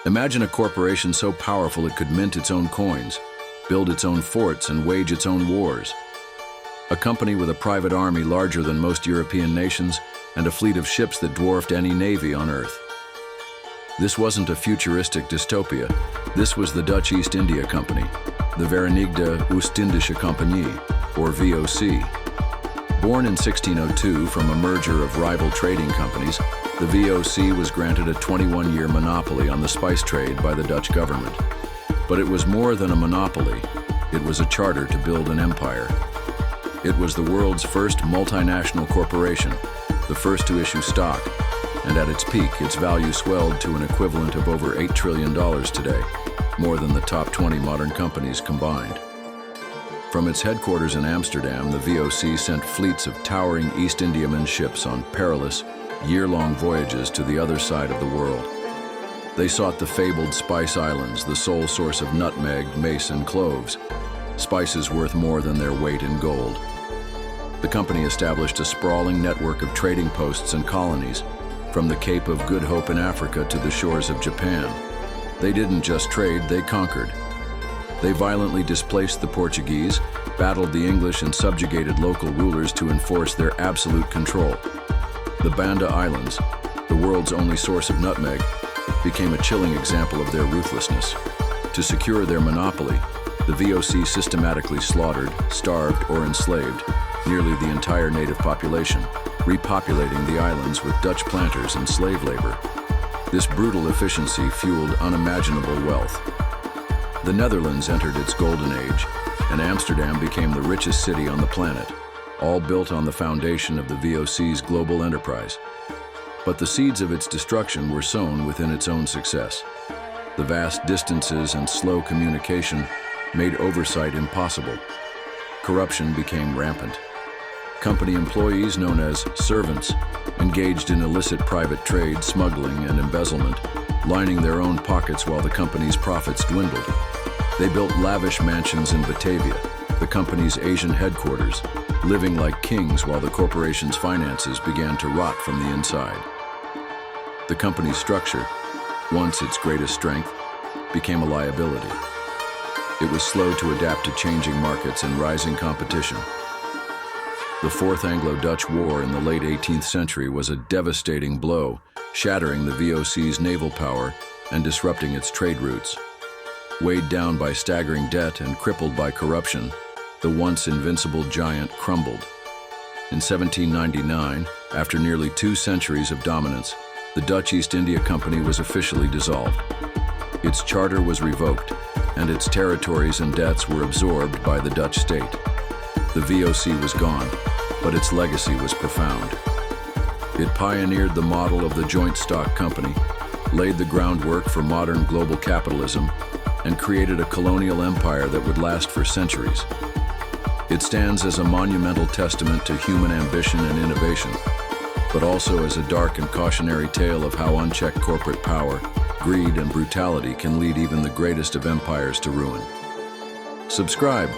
Imagine a corporation so powerful it could mint its own coins, build its own forts, and wage its own wars. A company with a private army larger than most European nations and a fleet of ships that dwarfed any navy on Earth. This wasn't a futuristic dystopia. This was the Dutch East India Company, the Verenigde Oostindische Compagnie, or VOC. Born in 1602 from a merger of rival trading companies, the VOC was granted a 21-year monopoly on the spice trade by the Dutch government. But it was more than a monopoly. It was a charter to build an empire. It was the world's first multinational corporation, the first to issue stock, and at its peak, its value swelled to an equivalent of over $8 trillion today, more than the top 20 modern companies combined. From its headquarters in Amsterdam, the VOC sent fleets of towering East Indiaman ships on perilous, year-long voyages to the other side of the world. They sought the fabled Spice Islands, the sole source of nutmeg, mace, and cloves, spices worth more than their weight in gold. The company established a sprawling network of trading posts and colonies, from the Cape of Good Hope in Africa to the shores of Japan. They didn't just trade, they conquered. They violently displaced the Portuguese, battled the English, and subjugated local rulers to enforce their absolute control. The Banda Islands, the world's only source of nutmeg, became a chilling example of their ruthlessness. To secure their monopoly, the VOC systematically slaughtered, starved, or enslaved nearly the entire native population, repopulating the islands with Dutch planters and slave labor. This brutal efficiency fueled unimaginable wealth. The Netherlands entered its golden age, and Amsterdam became the richest city on the planet, all built on the foundation of the VOC's global enterprise. But the seeds of its destruction were sown within its own success. The vast distances and slow communication made oversight impossible. Corruption became rampant. Company employees, known as servants, engaged in illicit private trade, smuggling, and embezzlement, lining their own pockets while the company's profits dwindled. They built lavish mansions in Batavia, the company's Asian headquarters, living like kings while the corporation's finances began to rot from the inside. The company's structure, once its greatest strength, became a liability. It was slow to adapt to changing markets and rising competition. The Fourth Anglo-Dutch War in the late 18th century was a devastating blow, shattering the VOC's naval power and disrupting its trade routes. Weighed down by staggering debt and crippled by corruption, the once invincible giant crumbled. In 1799, after nearly 2 centuries of dominance, the Dutch East India Company was officially dissolved. Its charter was revoked, and its territories and debts were absorbed by the Dutch state. The VOC was gone, but its legacy was profound. It pioneered the model of the joint stock company, laid the groundwork for modern global capitalism, and created a colonial empire that would last for centuries. It stands as a monumental testament to human ambition and innovation, but also as a dark and cautionary tale of how unchecked corporate power, greed, and brutality can lead even the greatest of empires to ruin. Subscribe